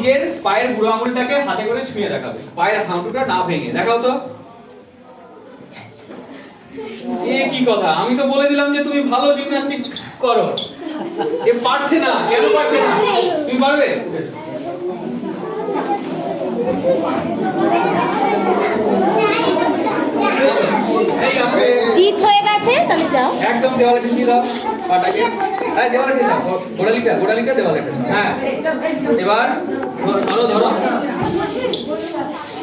নিজের পায়ের বুড়ো আঙুলটাকে হাতে করে ছুঁয়ে দেখাবে, পায়ের হাঁটুটা না ভেঙে। দেখাও তো। এ কি কথা, আমি তো বলে দিলাম যে তুমি ভালো জিমন্যাস্টিক করো। এ পারছে না, কেন পারছে না? তুমি পারবে? জিত হয়ে গেছে, তাহলে যাও একদম দেওয়ালে ঠেকিয়ে দাও পাটাকে। হ্যাঁ দেওয়ালে ঠেকা, গোড়ালিটা দেওয়ালে ঠেকা। হ্যাঁ এবার ধরো ধরো।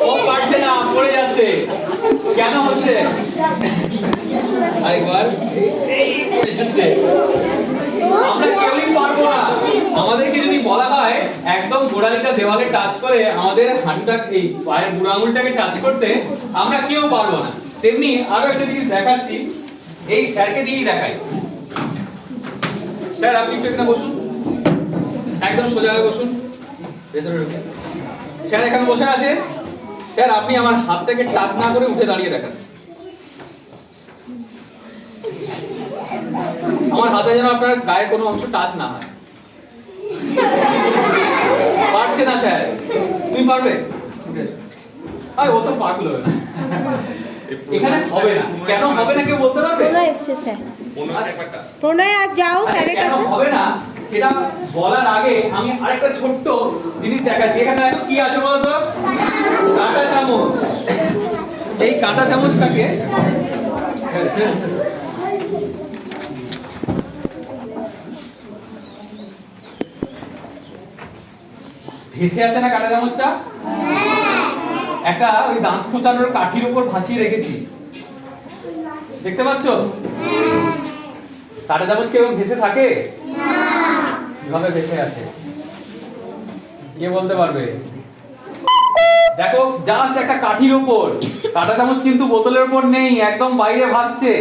ও পারছে না, পড়ে যাচ্ছে। কেন হচ্ছে? আরেকবার। এই পড়ে যাচ্ছে। আমরা কেউই পারবো না। আমাদেরকে যদি বলা হয় একদম গোড়ালিটা দেওয়ালে টাচ করে আমাদের হাঁটুটা এই পায়ের বুড়ো আঙুলটাকে টাচ করতে, আমরা কেউ পারবো না। তেমনি আরো একটা জিনিস দেখাচ্ছি, এই স্যারকে দিয়েই দেখাই। স্যার আপনি একটু এখানে বসুন, একদম সোজা হয়ে বসুন, ভেতরে ঢুকে। স্যার এখানে বসে আছে। স্যার আপনি আমার হাতটাকে টাচ না করে উঠে দাঁড়িয়ে দেখান। আমার হাতে যেন আপনার গায়ের কোনো অংশ টাচ না হয়। পারছে না স্যার, তুমি পারবে? আরে ও তো পারলো না, এখানে হবে না। কেন হবে না কেউ বলতে পারবে? প্রণয় এসছে স্যার, প্রণয় আজ যাও স্যারের কাছে। হবে না সেটা বলার আগে আমি আরেকটা ছোট্ট জিনিস দেখাচ্ছি। এখানে কি আছে বলতো? কাঁটা চামচ। এই কাঁটা চামচটাকে ভেসে আছে না কাঁটা চামচটা? একটা ওই দাঁত খোঁচানোর কাঠির উপর ভাসিয়ে রেখেছি, দেখতে পাচ্ছ? কাঁটা চামচ কি এরকম ভেসে থাকে? কিভাবে ভেসে আছে কে বলতে পারবে? দেখো জাস্ট একটা কাঠির উপর, কাঁটা চামচ কিন্তু বোতলের উপর নেই, একদম বাইরে ভাসছে।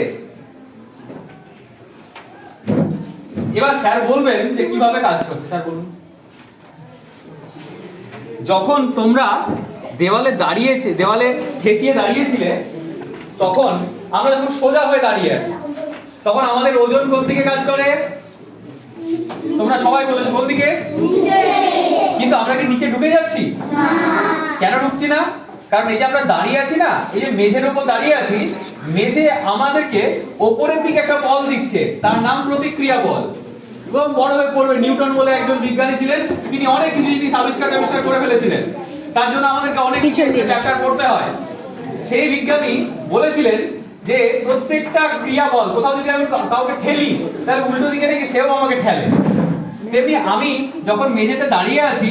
এবার স্যার বলবেন যে কিভাবে কাজ করছে। স্যার বলুন। যখন তোমরা দেওয়ালে ঠেসিয়ে দাঁড়িয়েছিলে, তখন আমরা যখন সোজা হয়ে দাঁড়িয়ে আছি, তখন আমাদের ওজন কোন দিকে কাজ করে? তোমরা সবাই বলেছো কোন দিকে? নিচে। কিন্তু আমরা কি নিচে ঢুকে যাচ্ছি? না। কেন ঢুকছি না? কারণ এই যে আমরা দাঁড়িয়ে আছি না, এই যে মেঝের উপর দাঁড়িয়ে আছি, মেঝে আমাদেরকে উপরের দিকে একটা বল দিচ্ছে, তার নাম প্রতিক্রিয়া বল। এবং বড় হয়ে পড়বে, নিউটন বলে একজন বিজ্ঞানী ছিলেন, তিনি অনেক কিছু জিনিস আবিষ্কার করে ফেলেছিলেন। তার জন্য আমাদেরকে অনেক কিছু চ্যাপ্টার পড়তে হয়। সেই বিজ্ঞানী বলেছিলেন যে প্রত্যেকটা ক্রিয়া বল, কোথাও যদি আমি কাউকে ঠেলি, তাহলে উল্টো দিকে রেখে সেও আমাকে ঠেলে। তেমনি আমি যখন মেঝেতে দাঁড়িয়ে আছি,